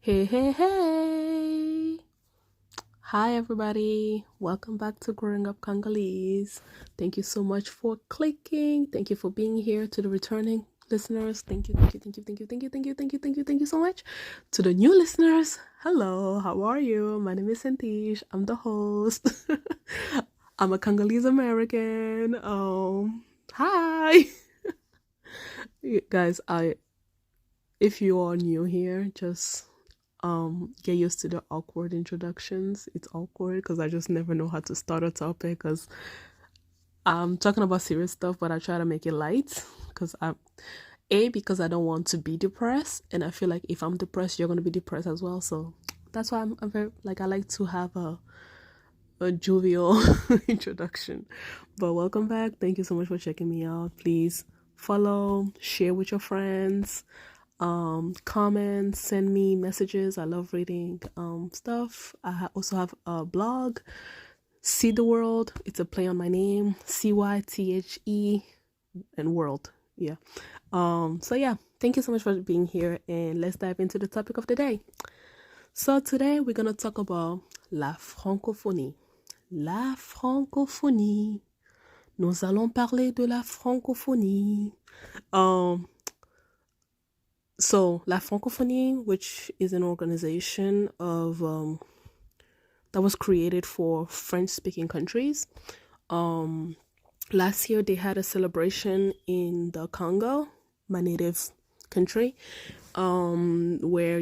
Hey, hey, hey! Hi, everybody. Welcome back to Growing Up Congolese. Thank you so much for clicking. Thank you for being here. To the returning listeners, thank you so much. To the new listeners, hello, how are you? My name is Santish. I'm the host. I'm a Congolese American. Hi! Guys, if you are new here, just get used to the awkward introductions. It's awkward because I just never know how to start a topic, because I'm talking about serious stuff, but I try to make it light because because I don't want to be depressed, and I feel like if I'm depressed, you're going to be depressed as well. So that's why I'm very, like, I like to have a jovial introduction. But welcome back. Thank you so much for checking me out. Please follow, share with your friends, comment, send me messages. I love reading stuff. I also have a blog, See the World. It's a play on my name, CYTHE and world. Yeah. So yeah, thank you so much for being here, and let's dive into the topic of the day. So today we're gonna talk about la francophonie. La francophonie. Nous allons parler de la francophonie. So La Francophonie, which is an organization of that was created for French-speaking countries. Last year they had a celebration in the Congo, my native country, where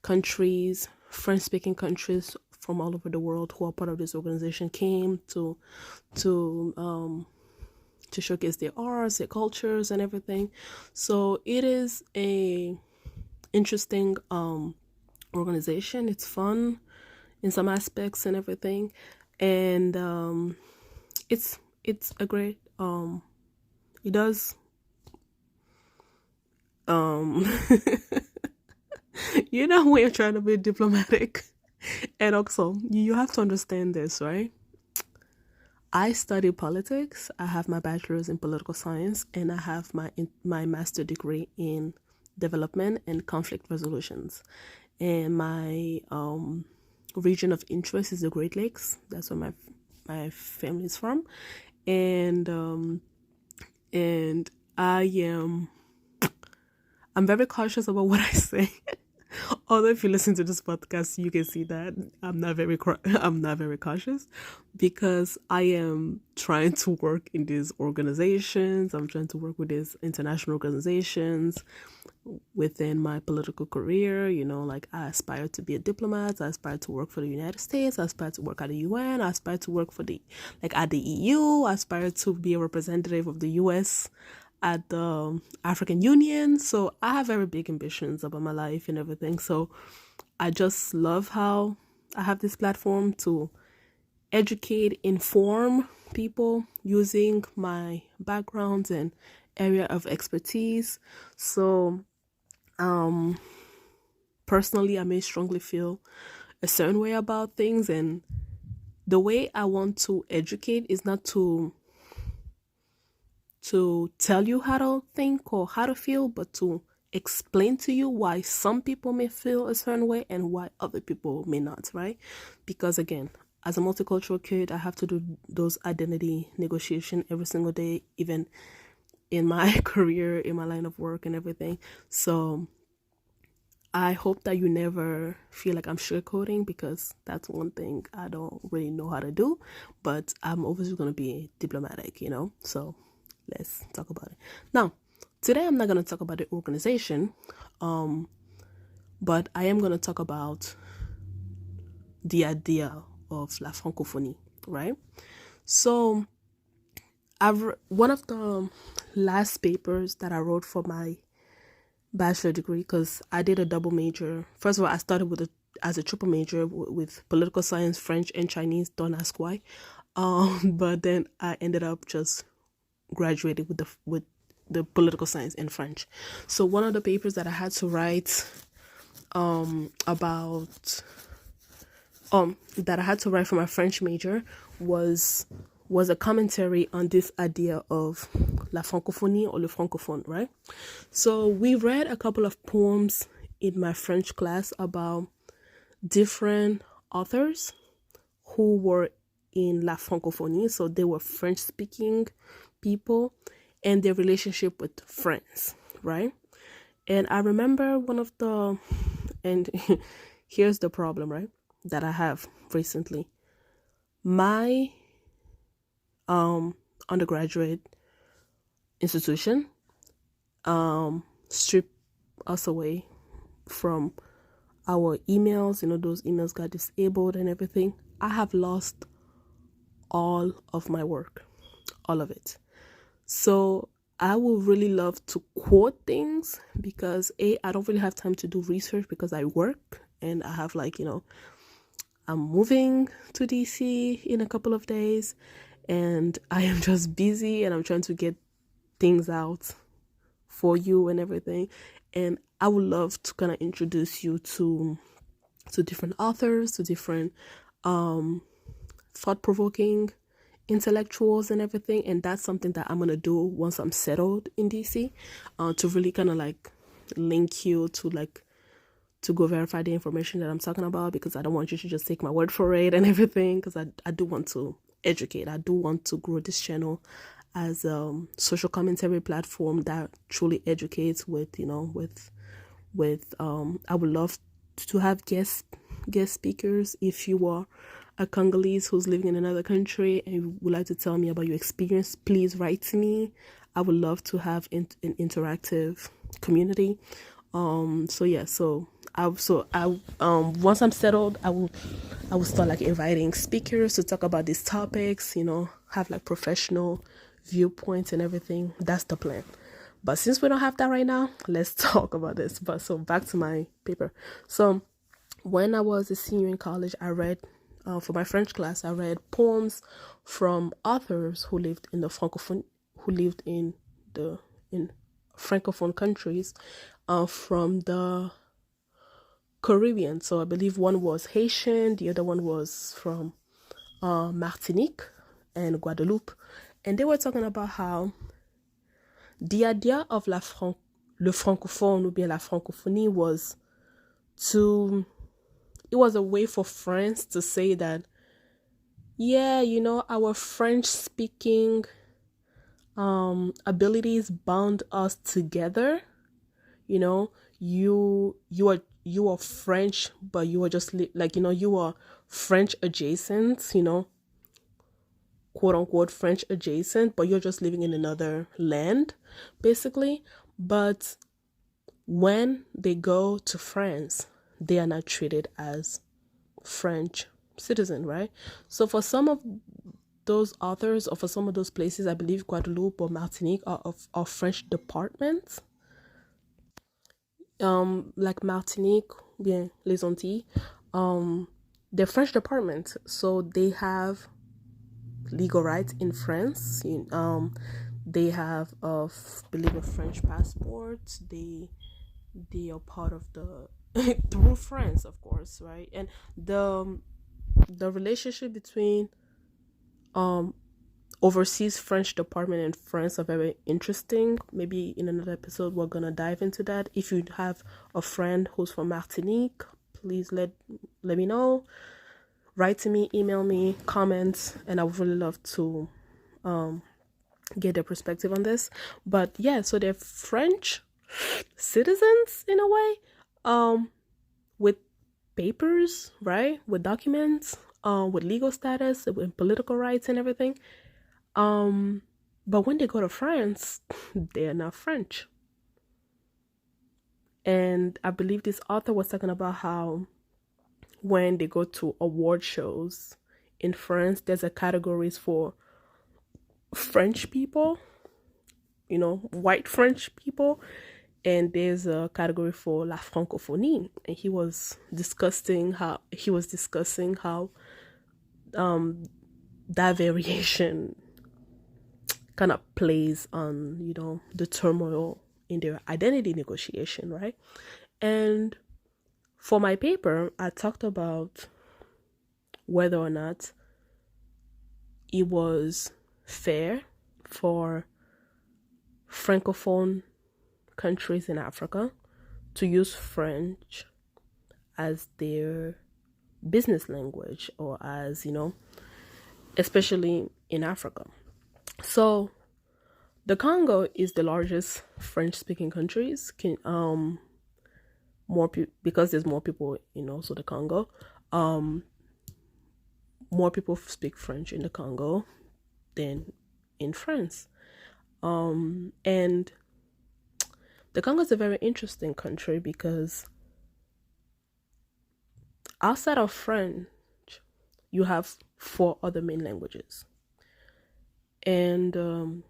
countries, French-speaking countries from all over the world who are part of this organization came to showcase their arts, their cultures, and everything. So it is a interesting organization. It's fun in some aspects and everything, and it's a great it does when you're trying to be diplomatic, and also you have to understand this, right? I study politics. I have my bachelor's in political science, and I have my master degree in development and conflict resolutions. And my region of interest is the Great Lakes. That's where my family is from, and I'm very cautious about what I say. Although if you listen to this podcast, you can see that I'm not very cautious, because I am trying to work in these organizations. I'm trying to work with these international organizations within my political career. Like, I aspire to be a diplomat. I aspire to work for the United States. I aspire to work at the UN. I aspire to work for at the EU. I aspire to be a representative of the US at the African Union. So I have very big ambitions about my life and everything. So I just love how I have this platform to educate, inform people using my background and area of expertise. So personally, I may strongly feel a certain way about things, and the way I want to educate is not to tell you how to think or how to feel, but to explain to you why some people may feel a certain way and why other people may not, right? Because again, as a multicultural kid, I have to do those identity negotiation every single day, even in my career, in my line of work and everything. So I hope that you never feel like I'm sugarcoating, because that's one thing I don't really know how to do, but I'm obviously going to be diplomatic, so let's talk about it. Now, today I'm not going to talk about the organization, but I am going to talk about the idea of La Francophonie, right? So one of the last papers that I wrote for my bachelor degree, because I did a double major. First of all, I started as a triple major with political science, French, and Chinese. Don't ask why. But then I ended up just graduating with the political science and French. So one of the papers that I had to write that I had to write for my French major was a commentary on this idea of la francophonie or le francophone, right? So we read a couple of poems in my French class about different authors who were in La Francophonie, so they were French speaking people, and their relationship with France, right? And I remember one of the, and here's the problem, right, that I have recently. My undergraduate institution stripped us away from our emails. Those emails got disabled and everything. I have lost all of my work, all of it. So I would really love to quote things because I don't really have time to do research because I work and I have I'm moving to DC in a couple of days and I am just busy and I'm trying to get things out for you and everything. And I would love to kind of introduce you to different authors, to different thought-provoking intellectuals and everything. And that's something that I'm gonna do once I'm settled in DC, to really kind of link you to go verify the information that I'm talking about, because I don't want you to just take my word for it and everything, because I do want to educate. I do want to grow this channel as a social commentary platform that truly educates with I would love to have guest speakers. If you are a Congolese who's living in another country and you would like to tell me about your experience, please write to me. I would love to have an interactive community. Once I'm settled, I will start inviting speakers to talk about these topics, have professional viewpoints and everything. That's the plan. But since we don't have that right now, let's talk about this. But so back to my paper. So when I was a senior in college, I read, for my French class, I read poems from authors who lived in the Francophone, in Francophone countries, from the Caribbean. So I believe one was Haitian, the other one was from Martinique and Guadeloupe. And they were talking about how the idea of le francophone, ou bien la francophonie, was it was a way for France to say that, yeah, our French speaking abilities bound us together. You are French, but you are just you are French adjacent, quote unquote French adjacent, but you're just living in another land, basically. But when they go to France, they are not treated as French citizen, right? So for some of those authors, or for some of those places, I believe Guadeloupe or Martinique are French departments. Like Martinique, bien les Antilles, they're French departments, so they have legal rights in France. They have believe a French passport. They are part of the through France, of course, right? And the relationship between overseas French department and France are very interesting. Maybe in another episode we're gonna dive into that. If you have a friend who's from Martinique, please let me know. Write to me, email me, comment, and I would really love to get their perspective on this. But yeah, so they're French citizens in a way, with papers, right? With documents, with legal status, with political rights and everything. But when they go to France, they're not French. And I believe this author was talking about how when they go to award shows in France, there's a categories for French people, white French people, and there's a category for la francophonie. And he was discussing how that variation kind of plays on the turmoil in their identity negotiation, right? And for my paper, I talked about whether or not it was fair for Francophone countries in Africa to use French as their business language, or as, especially in Africa. So the Congo is the largest French-speaking countries. Because there's more people in also the Congo. More people speak French in the Congo than in France. And the Congo is a very interesting country because outside of French, you have 4 other main languages. And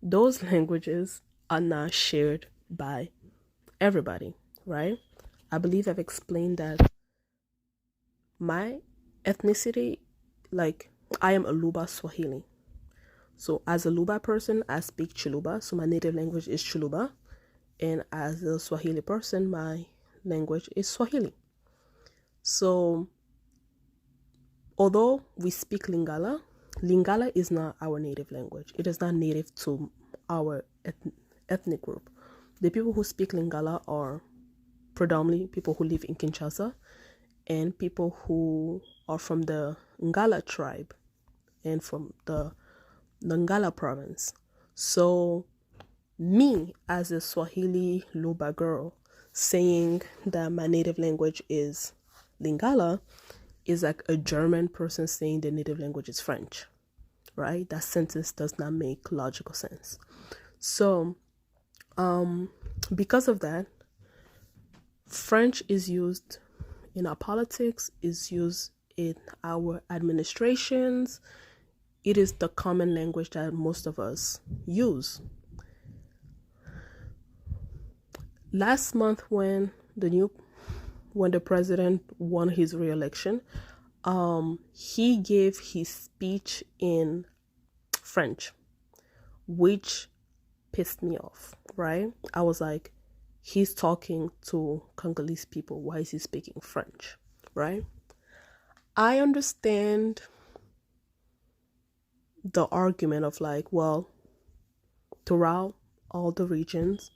those languages are not shared by everybody, right? I believe I've explained that my ethnicity, like, I am a Luba Swahili. So as a Luba person, I speak Chiluba. So my native language is Chiluba. And as a Swahili person, my language is Swahili. So although we speak Lingala, Lingala is not our native language. It is not native to our ethnic group. The people who speak Lingala are predominantly people who live in Kinshasa and people who are from the Ngala tribe and from the Ngala province. So me, as a Swahili Luba girl, saying that my native language is Lingala is like a German person saying their native language is French, right? That sentence does not make logical sense. So, because of that, French is used in our politics, is used in our administrations. It is the common language that most of us use. Last month, when the president won his re-election, he gave his speech in French, which pissed me off, right? I was like, he's talking to Congolese people. Why is he speaking French, right? I understand the argument of like, well, throughout all the regions,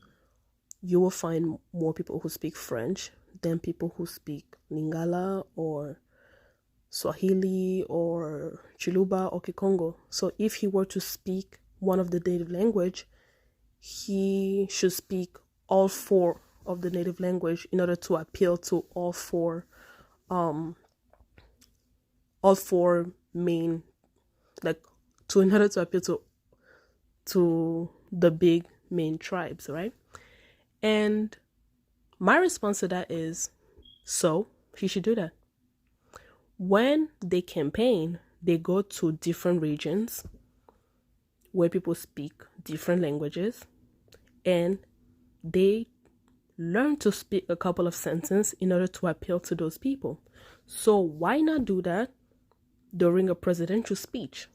you will find more people who speak French than people who speak Lingala or Swahili or Chiluba or Kikongo. So if he were to speak one of the native language, he should speak all 4 of the native language in order to appeal to all four main, like, in order to appeal to the big main tribes, right? And my response to that is, so he should do that. When they campaign, they go to different regions where people speak different languages, and they learn to speak a couple of sentences in order to appeal to those people. So why not do that during a presidential speech?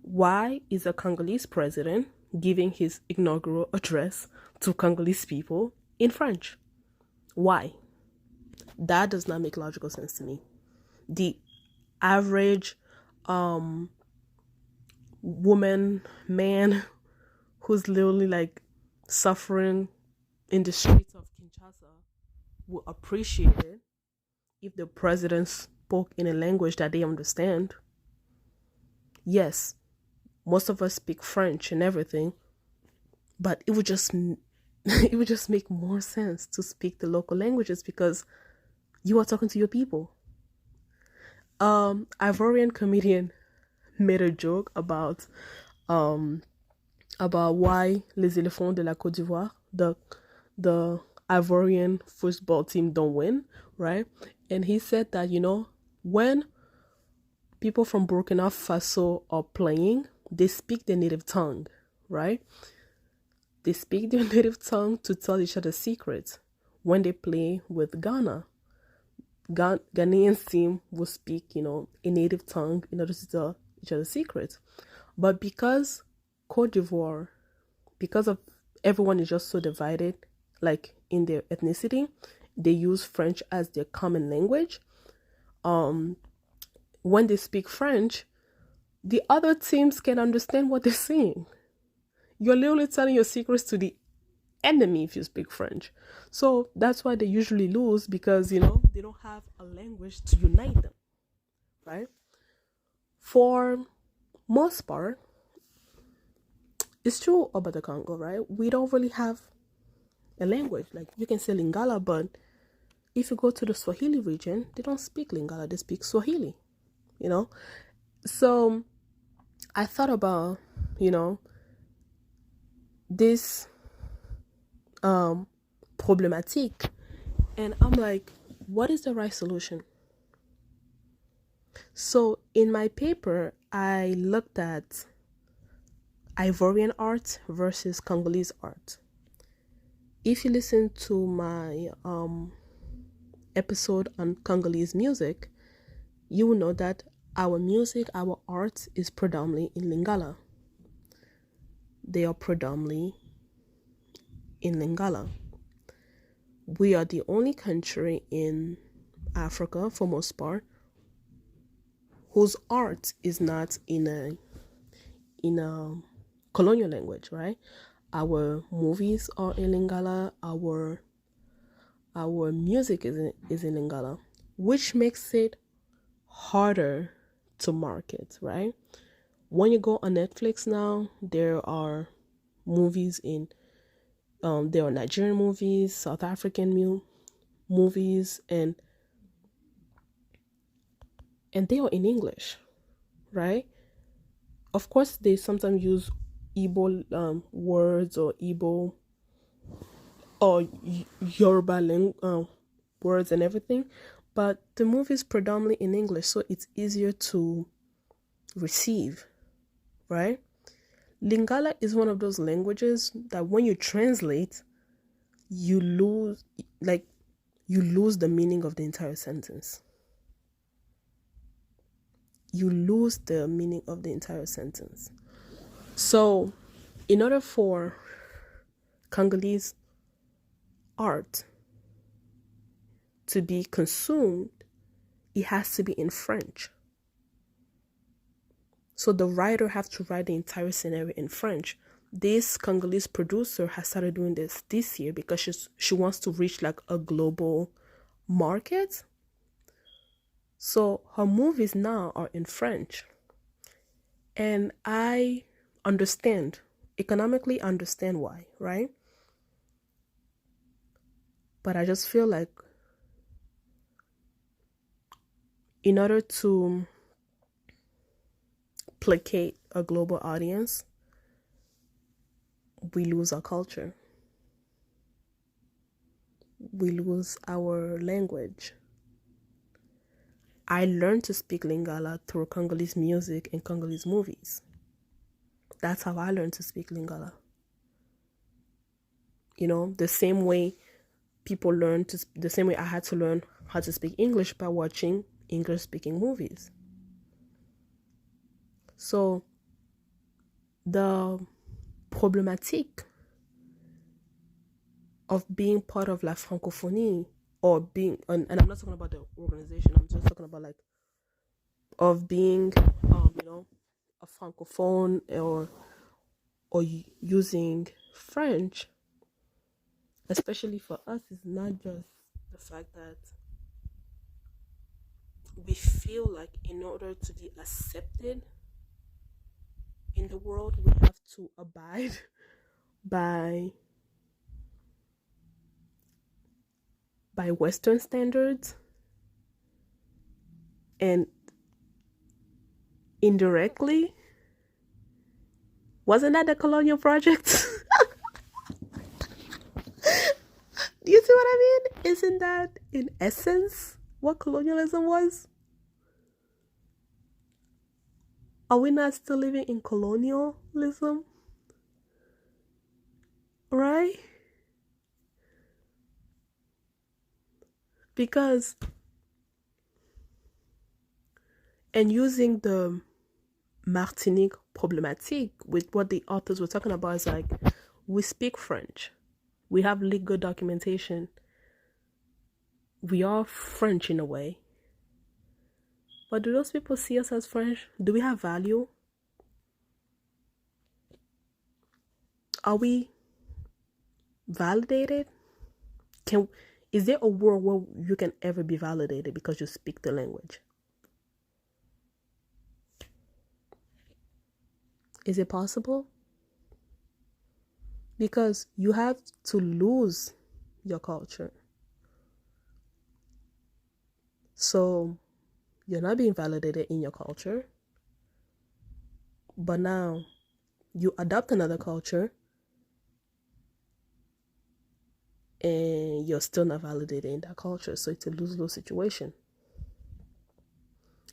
Why is a Congolese president giving his inaugural address to Congolese people in French? Why? That does not make logical sense to me. The average woman, man who's literally like suffering in the streets of Kinshasa will appreciate it if the president spoke in a language that they understand. Yes, most of us speak French and everything, but it would just make more sense to speak the local languages because you are talking to your people. Ivorian comedian made a joke about why les éléphants de la Côte d'Ivoire, the Ivorian football team, don't win, right? And he said that, when people from Burkina Faso are playing, they speak their native tongue, right? They speak their native tongue to tell each other secrets. When they play with Ghana, Ghanaian team will speak, a native tongue in order to tell each other secrets. But because Côte d'Ivoire, because of everyone is just so divided, like in their ethnicity, they use French as their common language. When they speak French, the other teams can understand what they're saying. You're literally telling your secrets to the enemy if you speak French. So that's why they usually lose, because they don't have a language to unite them, right? For most part, it's true about the Congo, right? We don't really have a language. Like, you can say Lingala, but if you go to the Swahili region, they don't speak Lingala, they speak Swahili, So I thought about, this problematic, and I'm like, what is the right solution? So in my paper, I looked at Ivorian art versus Congolese art. If you listen to my episode on Congolese music, you will know that our music, our art is predominantly in Lingala. They are predominantly in Lingala. We are the only country in Africa, for most part, whose art is not in a colonial language, right? Our movies are in Lingala. Our music is in Lingala, which makes it harder to market, right? When you go on Netflix now, there are movies there are Nigerian movies, South African movies, and they are in English, right? Of course, they sometimes use Igbo words or Igbo or Yoruba words and everything, but the movie is predominantly in English, so it's easier to receive, right? Lingala is one of those languages that when you translate, you lose the meaning of the entire sentence. You lose the meaning of the entire sentence. So, in order for Congolese art to be consumed, it has to be in French. So the writer has to write the entire scenario in French. This Congolese producer has started doing this year because she wants to reach like a global market. So her movies now are in French. And I economically understand why, right? But I just feel like in order to placate a global audience, we lose our culture. We lose our language. I learned to speak Lingala through Congolese music and Congolese movies. That's how I learned to speak Lingala. The same way the same way I had to learn how to speak English by watching English-speaking movies. So the problematique of being part of La Francophonie, or being, and I'm not talking about the organization, I'm just talking about of being, a Francophone or using French, especially for us, is not just the fact that we feel like in order to be accepted in the world, we have to abide by Western standards, and indirectly, wasn't that the colonial project? Do you see what I mean? Isn't that in essence what colonialism was? Are we not still living in colonialism? Right? Because, and using the Martinique problematique with what the authors were talking about, is like, we speak French. We have legal documentation. We are French in a way. But do those people see us as French? Do we have value? Are we validated? Is there a world where you can ever be validated because you speak the language? Is it possible? Because you have to lose your culture. So you're not being validated in your culture, but now you adopt another culture and you're still not validated in that culture. So it's a lose-lose situation.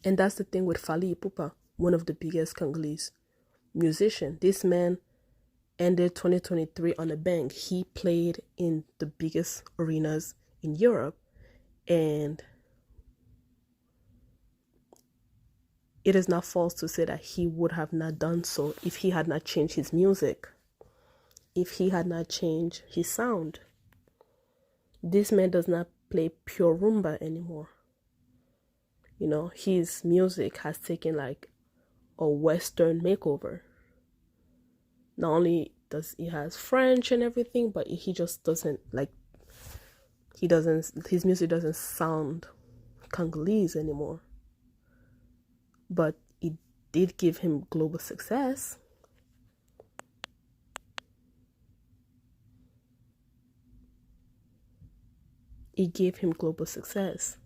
And that's the thing with Fally Ipupa, one of the biggest Congolese musicians. This man ended 2023 on a bang. He played in the biggest arenas in Europe, and it is not false to say that he would have not done so if he had not changed his music, if he had not changed his sound. This man does not play pure rumba anymore. You know, his music has taken like a Western makeover. Not only does he has French and everything, but he just doesn't his music doesn't sound Congolese anymore. But it did give him global success. It gave him global success.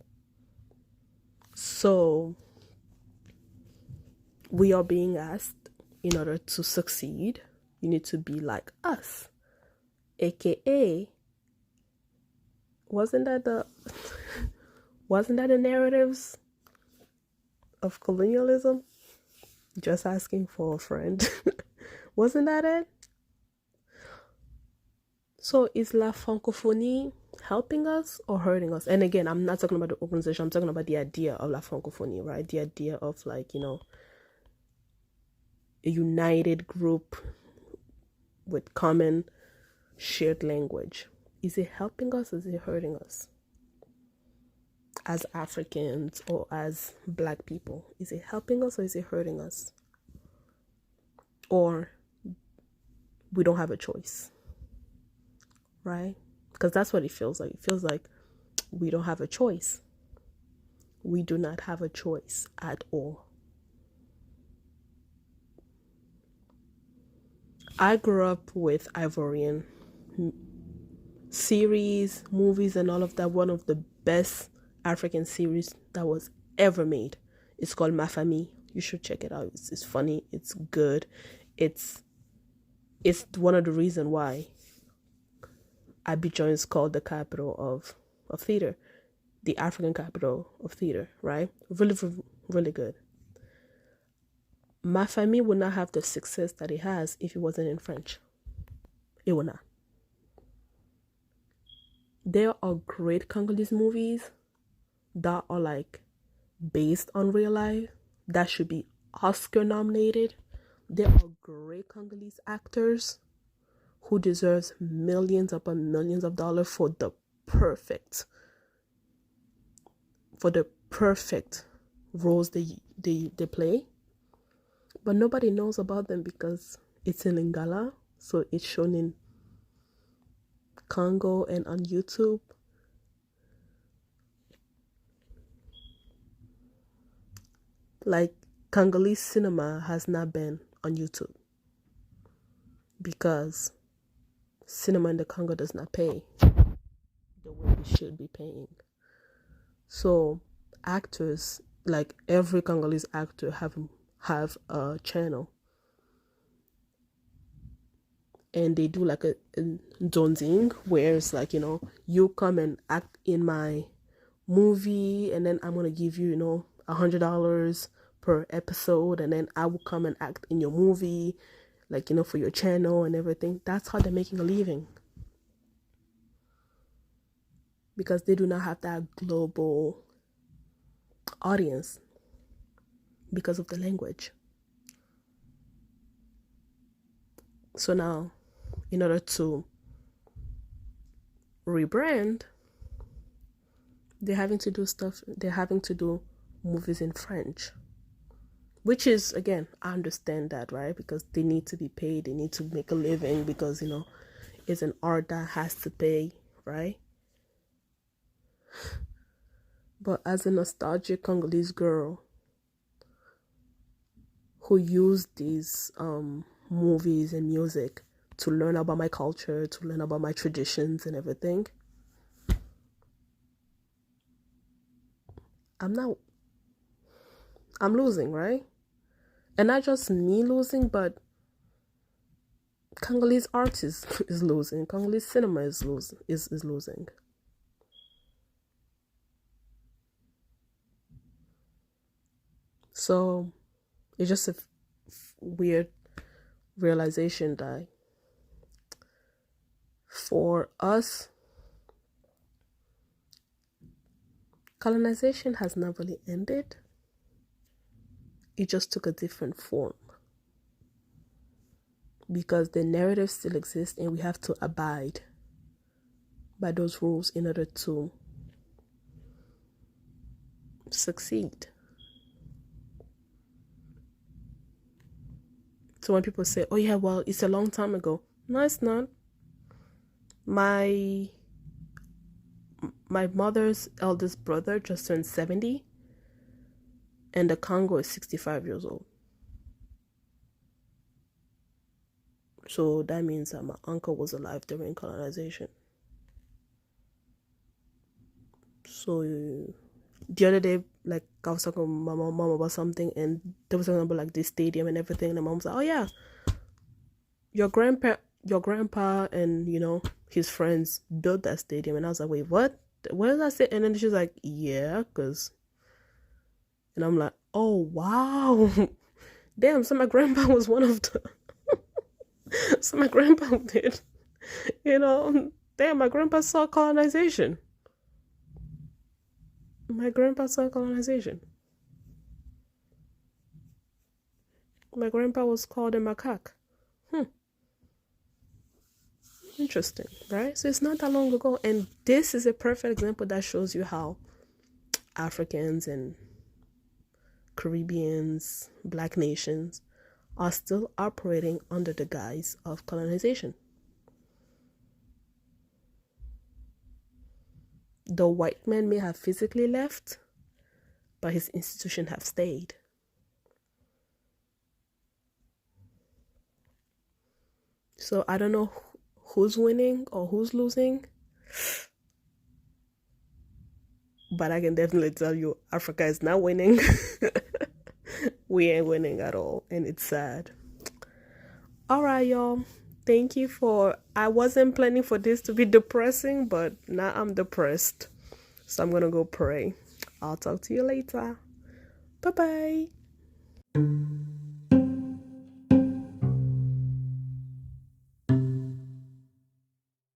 So we are being asked, in order to succeed, you need to be like us. AKA, wasn't that the narratives of colonialism? Just asking for a friend. Wasn't that it? So is La Francophonie helping us or hurting us? And again, I'm not talking about the organization, I'm talking about the idea of La Francophonie, right? The idea of like, you know, a united group with common shared language. Is it helping us or is it hurting us? As Africans or as Black people, is it helping us or is it hurting us? Or we don't have a choice, right? Because that's what it feels like. It feels like we don't have a choice. We do not have a choice at all. I grew up with Ivorian series, movies, and all of that. One of the best African series that was ever made. It's called Ma Famille. You should check it out. It's funny. It's good. It's one of the reasons why Abidjan is called the capital of theater, the African capital of theater, right? Really, really good. Ma Famille would not have the success that it has if it wasn't in French. It would not. There are great Congolese movies that are like based on real life that should be Oscar nominated. There are great Congolese actors who deserves millions upon millions of dollars for the perfect roles they play. But nobody knows about them because it's in Lingala, so it's shown in Congo and on YouTube. Like, Congolese cinema has not been on YouTube because cinema in the Congo does not pay the way it should be paying. So actors, like every Congolese actor, have a channel, and they do like a zonzing, where it's like, you know, you come and act in my movie, and then I'm gonna give you, you know, $100 per episode, and then I will come and act in your movie, like, you know, for your channel and everything. That's how they're making a living, because they do not have that global audience because of the language. So now, in order to rebrand, they're having to do movies in French, which is, again, I understand that, right? Because they need to be paid, they need to make a living, because, you know, is an art that has to pay, right? But as a nostalgic Congolese girl who used these movies and music to learn about my culture, to learn about my traditions and everything, I'm losing, right? And not just me losing, but Congolese art is losing. Congolese cinema is losing. So it's just a weird realization that for us, colonization has not really ended. It just took a different form. Because the narrative still exists and we have to abide by those rules in order to succeed. So when people say, oh yeah, well, it's a long time ago. No, it's not. My mother's eldest brother just turned 70 and the Congo is 65 years old. So that means that my uncle was alive during colonization. So the other day, like I was talking to my mom about something and they was talking about like this stadium and everything, and my mom was like, oh yeah, your grandpa and his friends built that stadium. And I was like, wait, what? Where does that say? And then she's like, yeah, because, and I'm like, oh wow. Damn, so my grandpa was one of the so my grandpa did, damn, my grandpa saw colonization. My grandpa saw colonization. My grandpa was called a macaque. Interesting, right? So it's not that long ago. And this is a perfect example that shows you how Africans and Caribbeans, Black nations, are still operating under the guise of colonization. The white man may have physically left, but his institution have stayed. So I don't know who's winning or who's losing, but I can definitely tell you Africa is not winning. We ain't winning at all, and it's sad. All right, y'all. Thank you I wasn't planning for this to be depressing, but now I'm depressed. So I'm gonna go pray. I'll talk to you later. Bye-bye.